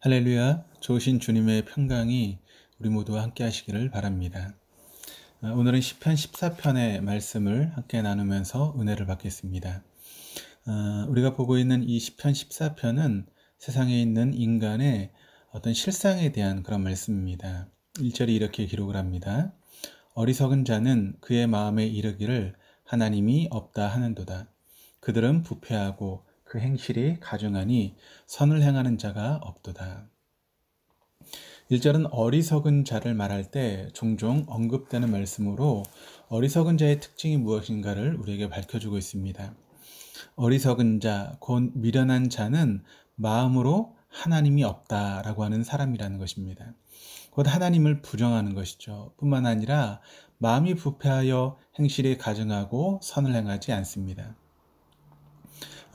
할렐루야, 좋으신 주님의 평강이 우리 모두와 함께 하시기를 바랍니다. 오늘은 시편 14편의 말씀을 함께 나누면서 은혜를 받겠습니다. 우리가 보고 있는 이 시편 14편은 세상에 있는 인간의 어떤 실상에 대한 그런 말씀입니다. 1절이 이렇게 기록을 합니다. 어리석은 자는 그의 마음에 이르기를 하나님이 없다 하는도다. 그들은 부패하고 그 행실이 가증하니 선을 행하는 자가 없도다. 1절은 어리석은 자를 말할 때 종종 언급되는 말씀으로 어리석은 자의 특징이 무엇인가를 우리에게 밝혀주고 있습니다. 어리석은 자, 곧 미련한 자는 마음으로 하나님이 없다라고 하는 사람이라는 것입니다. 곧 하나님을 부정하는 것이죠. 뿐만 아니라 마음이 부패하여 행실이 가증하고 선을 행하지 않습니다.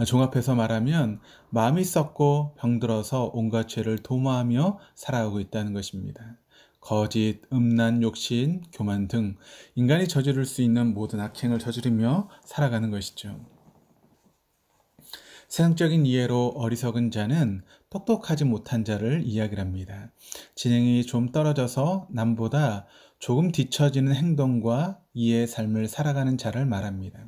종합해서 말하면 마음이 썩고 병들어서 온갖 죄를 도모하며 살아가고 있다는 것입니다. 거짓, 음란, 욕심, 교만 등 인간이 저지를 수 있는 모든 악행을 저지르며 살아가는 것이죠. 세상적인 이해로 어리석은 자는 똑똑하지 못한 자를 이야기를 합니다. 지능이 좀 떨어져서 남보다 조금 뒤처지는 행동과 이해의 삶을 살아가는 자를 말합니다.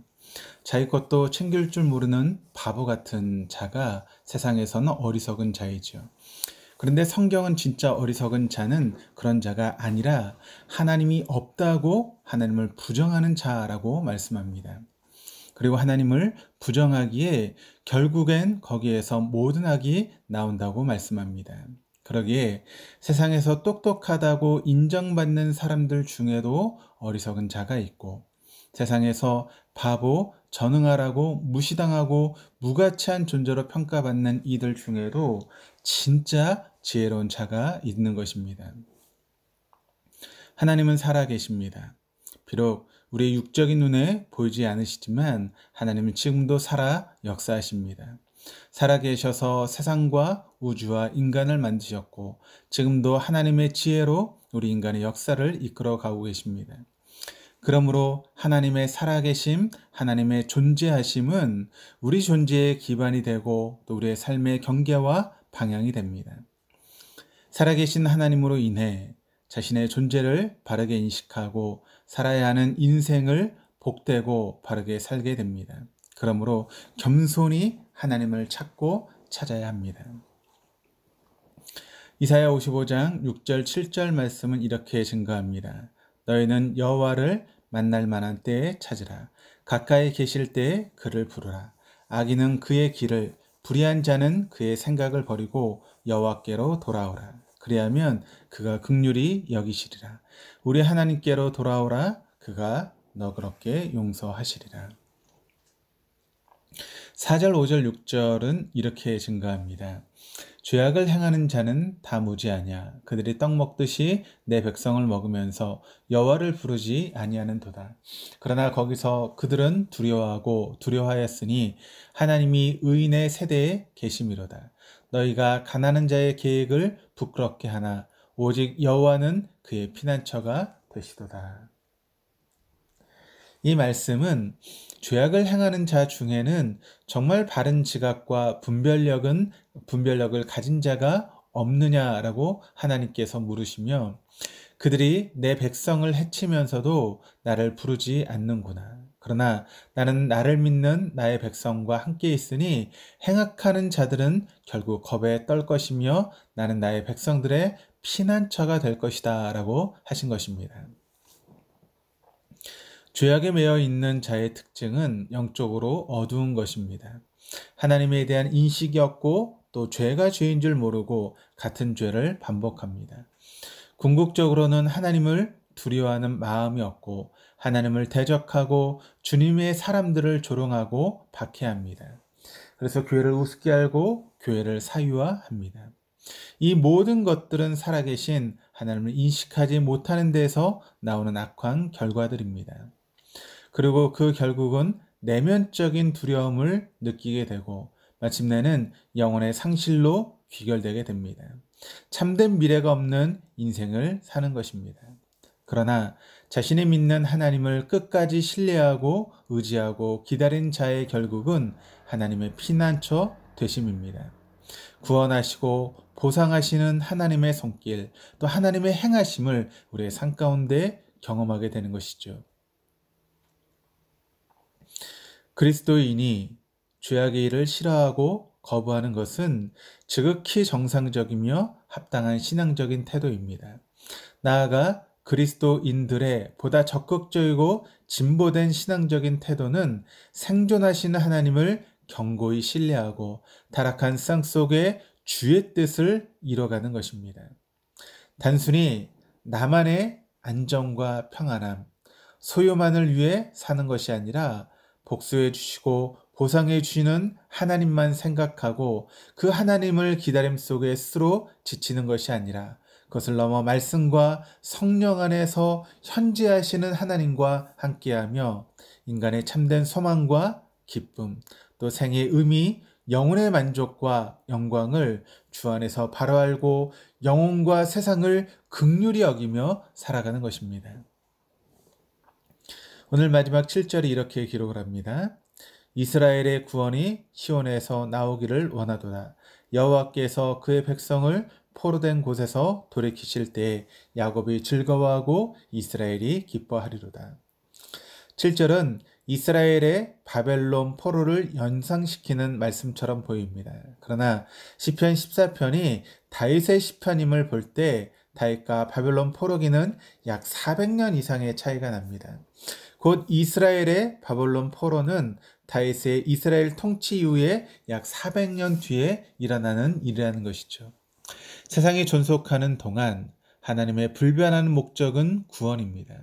자기 것도 챙길 줄 모르는 바보 같은 자가 세상에서는 어리석은 자이죠. 그런데 성경은 진짜 어리석은 자는 그런 자가 아니라 하나님이 없다고 하나님을 부정하는 자라고 말씀합니다. 그리고 하나님을 부정하기에 결국엔 거기에서 모든 악이 나온다고 말씀합니다. 그러기에 세상에서 똑똑하다고 인정받는 사람들 중에도 어리석은 자가 있고 세상에서 바보, 전응하라고 무시당하고 무가치한 존재로 평가받는 이들 중에도 진짜 지혜로운 자가 있는 것입니다. 하나님은 살아계십니다. 비록 우리의 육적인 눈에 보이지 않으시지만 하나님은 지금도 살아 역사하십니다. 살아계셔서 세상과 우주와 인간을 만드셨고 지금도 하나님의 지혜로 우리 인간의 역사를 이끌어 가고 계십니다. 그러므로 하나님의 살아계심, 하나님의 존재하심은 우리 존재의 기반이 되고 또 우리의 삶의 경계와 방향이 됩니다. 살아계신 하나님으로 인해 자신의 존재를 바르게 인식하고 살아야 하는 인생을 복되고 바르게 살게 됩니다. 그러므로 겸손히 하나님을 찾고 찾아야 합니다. 이사야 55장 6절 7절 말씀은 이렇게 증거합니다. 너희는 여호와를 만날 만한 때에 찾으라. 가까이 계실 때에 그를 부르라. 악인은 그의 길을, 불의한 자는 그의 생각을 버리고 여호와께로 돌아오라. 그리하면 그가 긍휼히 여기시리라. 우리 하나님께로 돌아오라. 그가 너그럽게 용서하시리라. 4절, 5절, 6절은 이렇게 증거합니다. 죄악을 행하는 자는 다 무지하냐. 그들이 떡 먹듯이 내 백성을 먹으면서 여호와를 부르지 아니하는도다. 그러나 거기서 그들은 두려워하고 두려워하였으니 하나님이 의인의 세대에 계심이로다. 너희가 가난한 자의 계획을 부끄럽게 하나 오직 여호와는 그의 피난처가 되시도다. 이 말씀은 죄악을 행하는 자 중에는 정말 바른 지각과 분별력을 가진 자가 없느냐라고 하나님께서 물으시며 그들이 내 백성을 해치면서도 나를 부르지 않는구나. 그러나 나는 나를 믿는 나의 백성과 함께 있으니 행악하는 자들은 결국 겁에 떨 것이며 나는 나의 백성들의 피난처가 될 것이다 라고 하신 것입니다. 죄악에 매여 있는 자의 특징은 영적으로 어두운 것입니다. 하나님에 대한 인식이 없고 또 죄가 죄인 줄 모르고 같은 죄를 반복합니다. 궁극적으로는 하나님을 두려워하는 마음이 없고 하나님을 대적하고 주님의 사람들을 조롱하고 박해합니다. 그래서 교회를 우습게 알고 교회를 사유화합니다. 이 모든 것들은 살아계신 하나님을 인식하지 못하는 데서 나오는 악한 결과들입니다. 그리고 그 결국은 내면적인 두려움을 느끼게 되고 마침내는 영혼의 상실로 귀결되게 됩니다. 참된 미래가 없는 인생을 사는 것입니다. 그러나 자신이 믿는 하나님을 끝까지 신뢰하고 의지하고 기다린 자의 결국은 하나님의 피난처 되심입니다. 구원하시고 보상하시는 하나님의 손길, 또 하나님의 행하심을 우리의 삶 가운데 경험하게 되는 것이죠. 그리스도인이 죄악의 일을 싫어하고 거부하는 것은 지극히 정상적이며 합당한 신앙적인 태도입니다. 나아가 그리스도인들의 보다 적극적이고 진보된 신앙적인 태도는 생존하시는 하나님을 견고히 신뢰하고 타락한 세상 속에 주의 뜻을 이뤄가는 것입니다. 단순히 나만의 안정과 평안함, 소유만을 위해 사는 것이 아니라 복수해 주시고 보상해 주시는 하나님만 생각하고 그 하나님을 기다림 속에 스스로 지치는 것이 아니라 그것을 넘어 말씀과 성령 안에서 현재하시는 하나님과 함께하며 인간의 참된 소망과 기쁨, 또 생의 의미, 영혼의 만족과 영광을 주 안에서 바로 알고 영혼과 세상을 긍휼히 여기며 살아가는 것입니다. 오늘 마지막 7절이 이렇게 기록을 합니다. 이스라엘의 구원이 시온에서 나오기를 원하도다. 여호와께서 그의 백성을 포로된 곳에서 돌이키실 때에 야곱이 즐거워하고 이스라엘이 기뻐하리로다. 7절은 이스라엘의 바벨론 포로를 연상시키는 말씀처럼 보입니다. 그러나 시편 14편이 다윗의 시편임을 볼 때 다윗과 바벨론 포로기는 약 400년 이상의 차이가 납니다. 곧 이스라엘의 바벨론 포로는 다윗의 이스라엘 통치 이후에 약 400년 뒤에 일어나는 일이라는 것이죠. 세상이 존속하는 동안 하나님의 불변하는 목적은 구원입니다.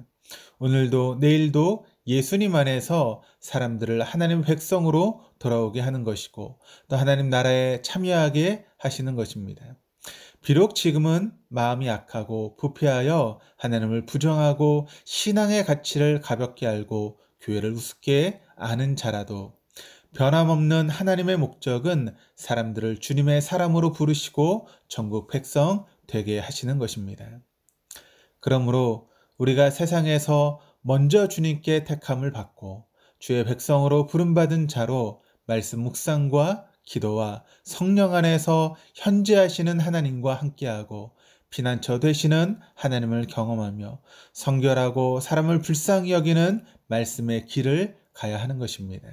오늘도 내일도 예수님 안에서 사람들을 하나님 백성으로 돌아오게 하는 것이고 또 하나님 나라에 참여하게 하시는 것입니다. 비록 지금은 마음이 약하고 부패하여 하나님을 부정하고 신앙의 가치를 가볍게 알고 교회를 우습게 아는 자라도 변함없는 하나님의 목적은 사람들을 주님의 사람으로 부르시고 전국 백성 되게 하시는 것입니다. 그러므로 우리가 세상에서 먼저 주님께 택함을 받고 주의 백성으로 부름받은 자로 말씀 묵상과 기도와 성령 안에서 현재하시는 하나님과 함께하고 피난처 되시는 하나님을 경험하며 성결하고 사람을 불쌍히 여기는 말씀의 길을 가야 하는 것입니다.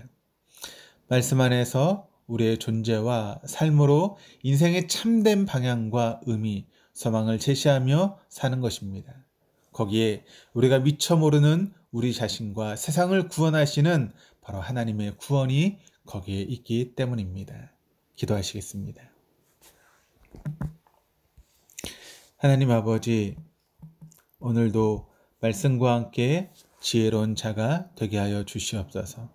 말씀 안에서 우리의 존재와 삶으로 인생의 참된 방향과 의미, 소망을 제시하며 사는 것입니다. 거기에 우리가 미처 모르는 우리 자신과 세상을 구원하시는 바로 하나님의 구원이 거기에 있기 때문입니다. 기도하시겠습니다. 하나님 아버지, 오늘도 말씀과 함께 지혜로운 자가 되게 하여 주시옵소서.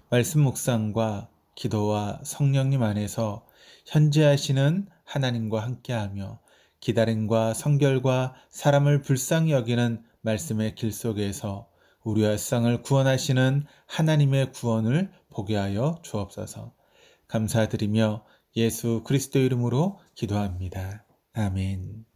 말씀 묵상과 기도와 성령님 안에서 현재하시는 하나님과 함께하며 기다림과 성결과 사람을 불쌍히 여기는 말씀의 길 속에서 우리와 세상을 구원하시는 하나님의 구원을 보게 하여 주옵소서. 감사드리며 예수 그리스도 이름으로 기도합니다. 아멘.